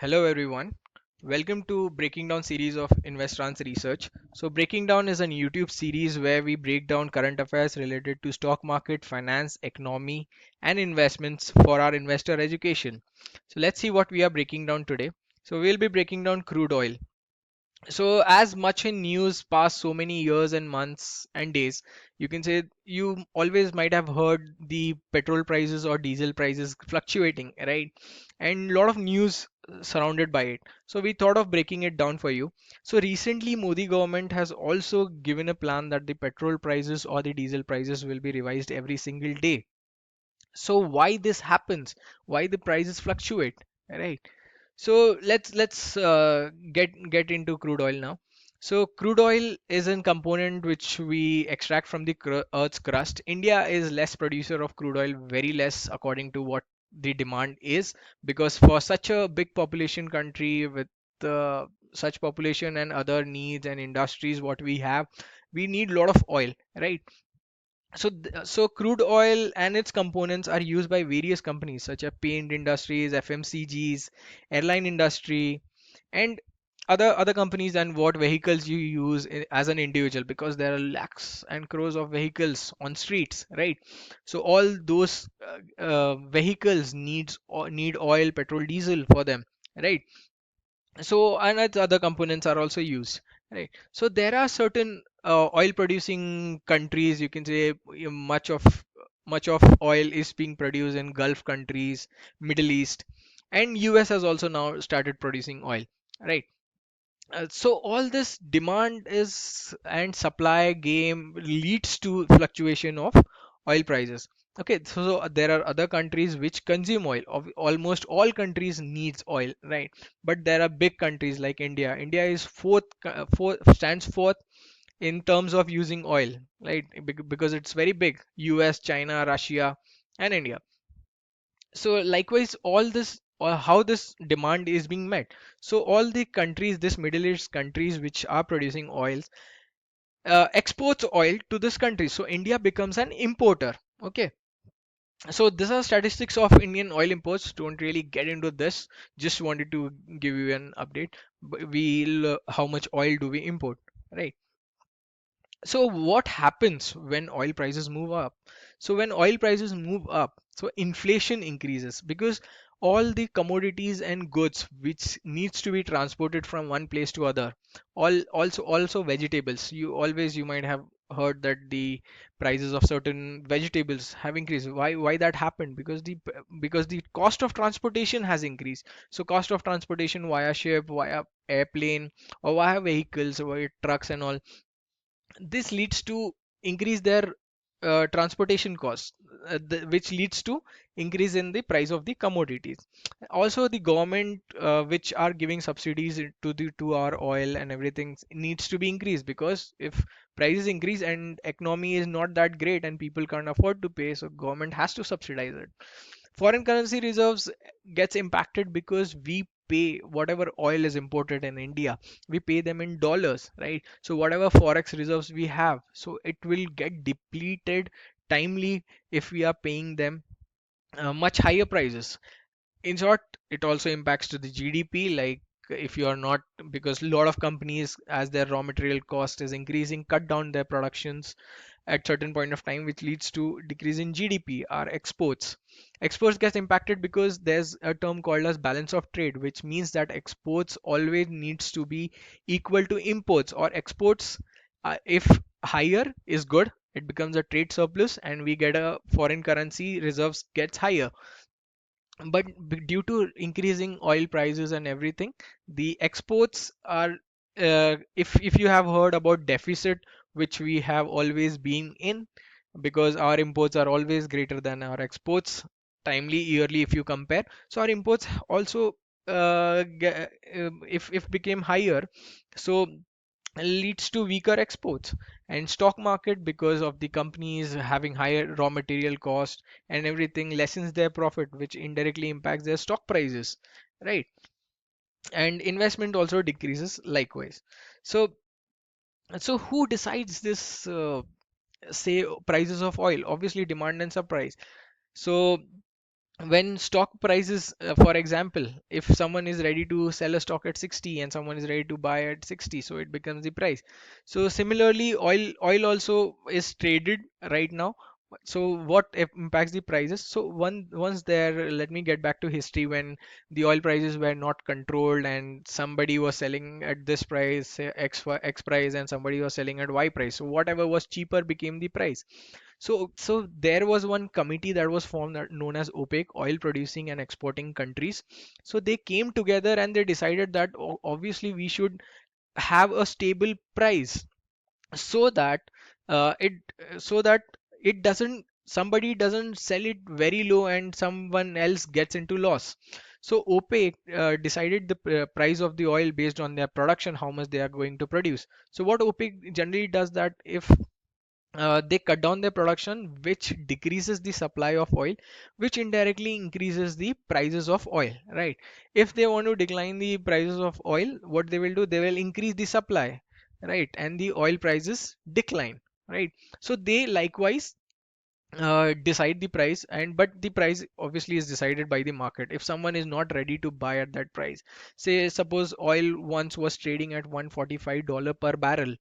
Hello everyone. Welcome to Breaking Down series of Investrance Research. So Breaking Down is a YouTube series where we break down current affairs related to stock market, finance, economy, and investments for our investor education. So let's see what we are breaking down today. So we'll be breaking down crude oil. So as much in news past so many years and months and days, you can say you always might have heard the petrol prices or diesel prices fluctuating, right? And a lot of news surrounded by it. So we thought of breaking it down for you. So recently Modi government has also given a plan that the petrol prices or the diesel prices will be revised every single day. So why this happens? Why the prices fluctuate, right? So let's get into crude oil now. So crude oil is a component which we extract from the Earth's crust. India is less producer of crude oil, very less according to what the demand is, because for such a big population country with uh, such population and other needs and industries what we have, we need a lot of oil, right? So crude oil and its components are used by various companies such as paint industries, FMCGs, airline industry, and other companies and what vehicles you use as an individual, because there are lakhs and crores of vehicles on streets, right? So all those vehicles need oil, petrol, diesel for them, right? So and its other components are also used, right? So there are certain oil producing countries, you can say much of oil is being produced in Gulf countries, Middle East, and US has also now started producing oil, right? So all this demand is and supply game leads to fluctuation of oil prices. Okay, so there are other countries which consume oil. Almost all countries needs oil, right? But there are big countries like India. India is stands fourth in terms of using oil, right? Because it's very big. US, China, Russia, and India. So likewise all this or how this demand is being met. So all the countries, this Middle East countries which are producing oils, exports oil to this country, so India becomes an importer. Okay, so these are statistics of Indian oil imports. Don't really get into this, just wanted to give you an update. We'll how much oil do we import, right? So what happens when oil prices move up? So when oil prices move up, so inflation increases, because all the commodities and goods which needs to be transported from one place to other, also vegetables. You might have heard that the prices of certain vegetables have increased. Why that happened? Because the cost of transportation has increased. So cost of transportation via ship, via airplane, or via vehicles, via trucks and all, this leads to increase their transportation costs, which leads to increase in the price of the commodities. Also the government which are giving subsidies to our oil and everything needs to be increased, because if prices increase and economy is not that great and people can't afford to pay, so government has to subsidize it. Foreign currency reserves gets impacted because we pay whatever oil is imported in India, we pay them in dollars, right? So whatever forex reserves we have, so it will get depleted timely if we are paying them much higher prices. In short, it also impacts to the GDP, like if you are not, because a lot of companies, as their raw material cost is increasing, cut down their productions at certain point of time, which leads to decrease in GDP. Our exports gets impacted because there's a term called as balance of trade, which means that exports always needs to be equal to imports, or exports, if higher is good, it becomes a trade surplus and we get a foreign currency reserves gets higher. But due to increasing oil prices and everything, the exports are, if you have heard about deficit, which we have always been in, because our imports are always greater than our exports, timely yearly if you compare. So our imports also, if became higher, so leads to weaker exports. And stock market, because of the companies having higher raw material cost and everything, lessens their profit, which indirectly impacts their stock prices, right? And investment also decreases likewise. So so who decides this, say prices of oil? Obviously demand and supply. So when stock prices, for example, if someone is ready to sell a stock at 60 and someone is ready to buy at 60, so it becomes the price. So similarly, oil also is traded right now. So what impacts the prices? So once there, let me get back to history when the oil prices were not controlled and somebody was selling at this price, say X price, and somebody was selling at Y price. So whatever was cheaper became the price. So there was one committee that was formed known as OPEC, oil producing and exporting countries. So they came together and they decided that obviously we should have a stable price so that it so that it doesn't somebody doesn't sell it very low and someone else gets into loss. So OPEC decided the price of the oil based on their production, how much they are going to produce. So what OPEC generally does that if they cut down their production, which decreases the supply of oil, which indirectly increases the prices of oil, right? If they want to decline the prices of oil, what they will do, they will increase the supply, right? And the oil prices decline, right? So they likewise decide the price, and but the price obviously is decided by the market. If someone is not ready to buy at that price, say suppose oil once was trading at $145 per barrel,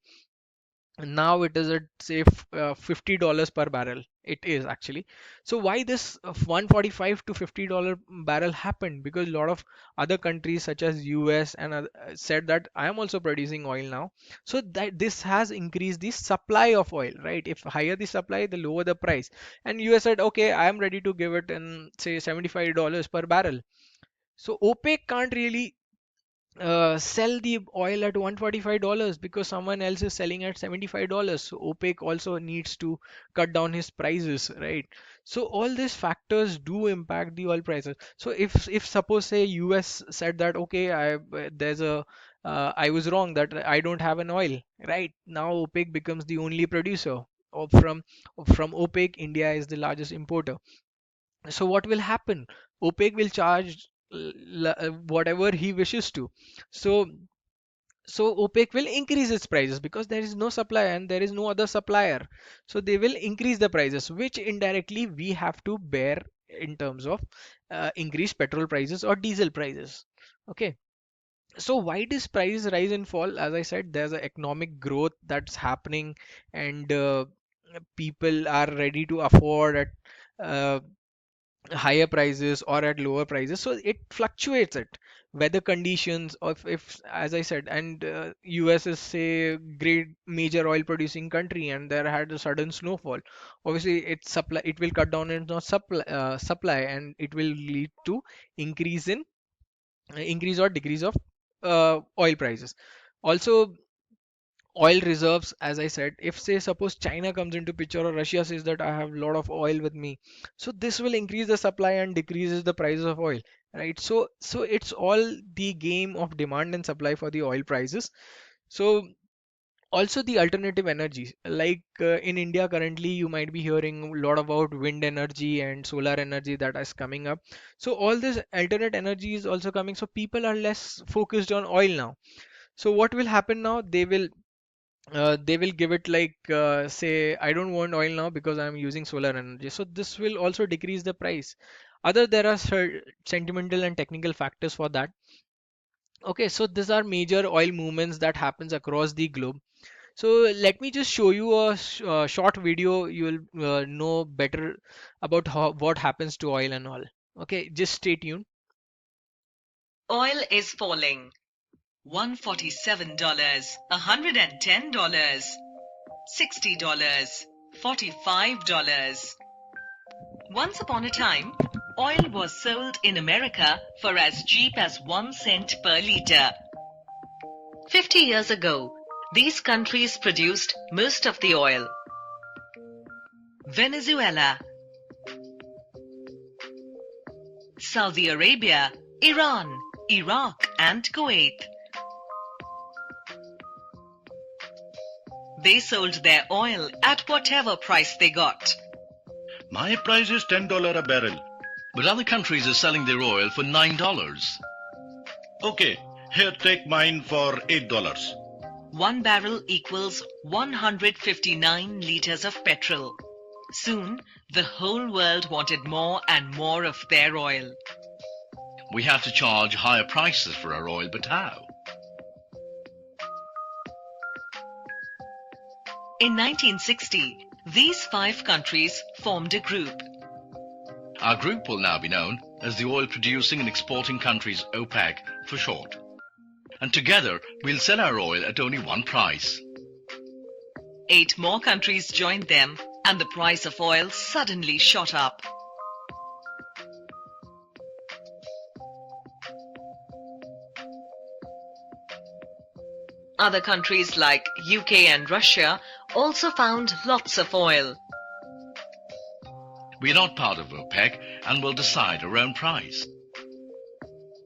now it is at say $50 per barrel. It is actually. So why this 145 to $50 barrel happened? Because a lot of other countries such as US and said that I am also producing oil now. So that this has increased the supply of oil, right? If higher the supply, the lower the price. And US said, okay, I am ready to give it in say $75 per barrel. So OPEC can't really sell the oil at $145 because someone else is selling at $75. So OPEC also needs to cut down his prices, right? So all these factors do impact the oil prices. So if suppose say US said that okay, I was wrong that I don't have an oil, right? Now OPEC becomes the only producer. Of from OPEC, India is the largest importer. So what will happen? OPEC will charge whatever he wishes to. So so OPEC will increase its prices because there is no supply and there is no other supplier. So they will increase the prices, which indirectly we have to bear in terms of increased petrol prices or diesel prices. Okay. So why does prices rise and fall? As I said, there's an economic growth that's happening, and people are ready to afford at uh, higher prices or at lower prices. So it fluctuates it. Weather conditions of if as I said, and US is say great major oil producing country and there had a sudden snowfall. Obviously it will cut down its supply and it will lead to increase in increase or decrease of oil prices. Also oil reserves, as I said, if say suppose China comes into picture or Russia says that I have a lot of oil with me, so this will increase the supply and decreases the prices of oil, right? So it's all the game of demand and supply for the oil prices. So also the alternative energies, like in India currently you might be hearing a lot about wind energy and solar energy that is coming up. So all this alternate energy is also coming, so people are less focused on oil now. So what will happen now, they will give it like say I don't want oil now because I'm using solar energy, so this will also decrease the price. Other there are sentimental and technical factors for that. Okay, so these are major oil movements that happens across the globe. So let me just show you a short video. You will know better about what happens to oil and all. Okay, just stay tuned. Oil is falling. $147, $110, $60, $45. Once upon a time, oil was sold in America for as cheap as 1 cent per liter. 50 years ago, these countries produced most of the oil. Venezuela, Saudi Arabia, Iran, Iraq, and Kuwait. They sold their oil at whatever price they got. My price is $10 a barrel. But other countries are selling their oil for $9. Okay, here take mine for $8. 1 barrel equals 159 liters of petrol. Soon, the whole world wanted more and more of their oil. We have to charge higher prices for our oil, but how? In 1960, these 5 countries formed a group. Our group will now be known as the Oil Producing and Exporting Countries, OPEC for short. And together we'll sell our oil at only one price. 8 more countries joined them, and the price of oil suddenly shot up. Other countries like UK and Russia also found lots of oil. We're not part of OPEC and will decide our own price.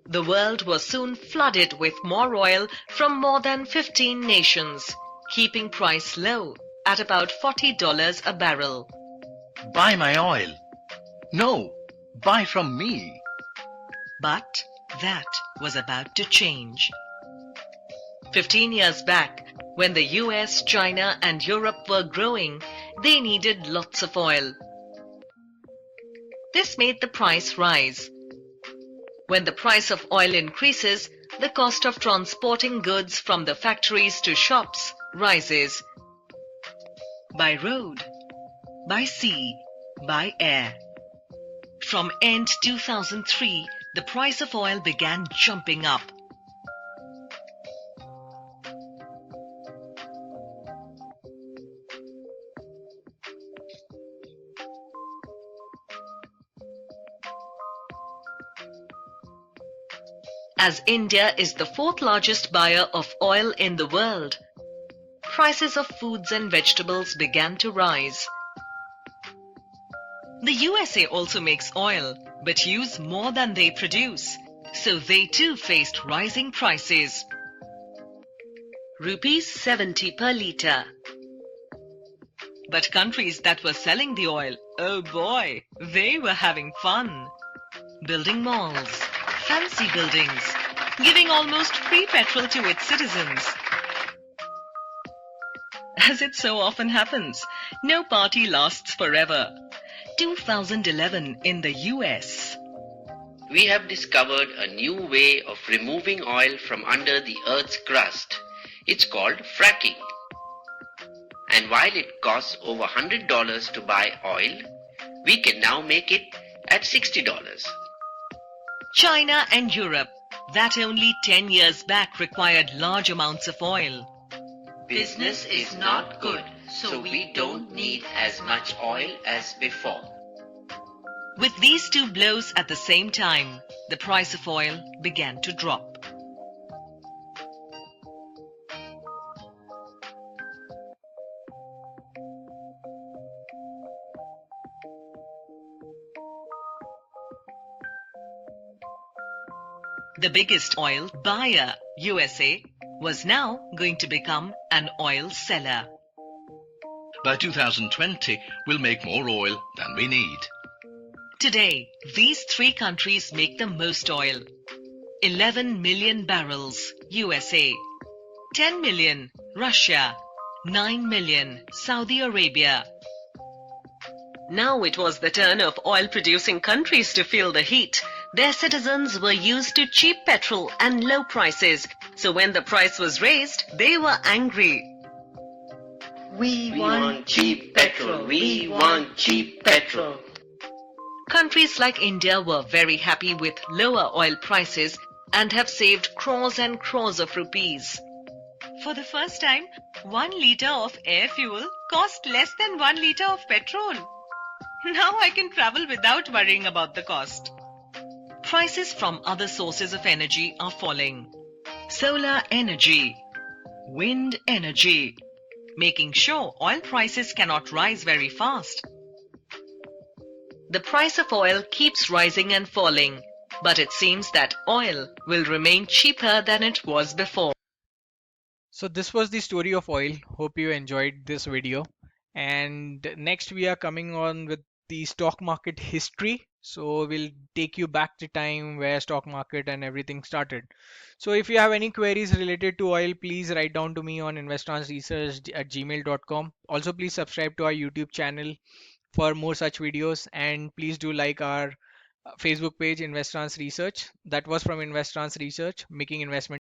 The world was soon flooded with more oil from more than 15 nations, keeping price low at about $40 a barrel. Buy my oil. No, buy from me. But that was about to change. 15 years back, when the US, China and Europe were growing, they needed lots of oil. This made the price rise. When the price of oil increases, the cost of transporting goods from the factories to shops rises. By road, by sea, by air. From end 2003, the price of oil began jumping up. As India is the 4th largest buyer of oil in the world, prices of foods and vegetables began to rise. The USA also makes oil, but use more than they produce, so they too faced rising prices. Rupees 70 per litre. But countries that were selling the oil, oh boy, they were having fun. Building malls, fancy buildings, giving almost free petrol to its citizens. As it so often happens, no party lasts forever. 2011 in the US. We have discovered a new way of removing oil from under the Earth's crust. It's called fracking. And while it costs over $100 to buy oil, we can now make it at $60. China and Europe, that only 10 years back required large amounts of oil. Business is not good, so we don't need as much oil as before. With these two blows at the same time, the price of oil began to drop. The biggest oil buyer, USA, was now going to become an oil seller. By 2020, we'll make more oil than we need. Today, these 3 countries make the most oil. 11 million barrels, USA. 10 million, Russia. 9 million, Saudi Arabia. Now it was the turn of oil-producing countries to feel the heat. Their citizens were used to cheap petrol and low prices, so when the price was raised, they were angry. We want cheap petrol. We want cheap petrol. Countries like India were very happy with lower oil prices and have saved crores and crores of rupees. For the first time, 1 litre of air fuel cost less than 1 litre of petrol. Now I can travel without worrying about the cost. Prices from other sources of energy are falling. Solar energy, wind energy, making sure oil prices cannot rise very fast. The price of oil keeps rising and falling, but it seems that oil will remain cheaper than it was before. So this was the story of oil. Hope you enjoyed this video. And next we are coming on with the stock market history. So we'll take you back to time where stock market and everything started. So if you have any queries related to oil, please write down to me on investrance research at gmail.com. Also, please subscribe to our YouTube channel for more such videos. And please do like our Facebook page, Investrance Research. That was from Investrance Research, making investment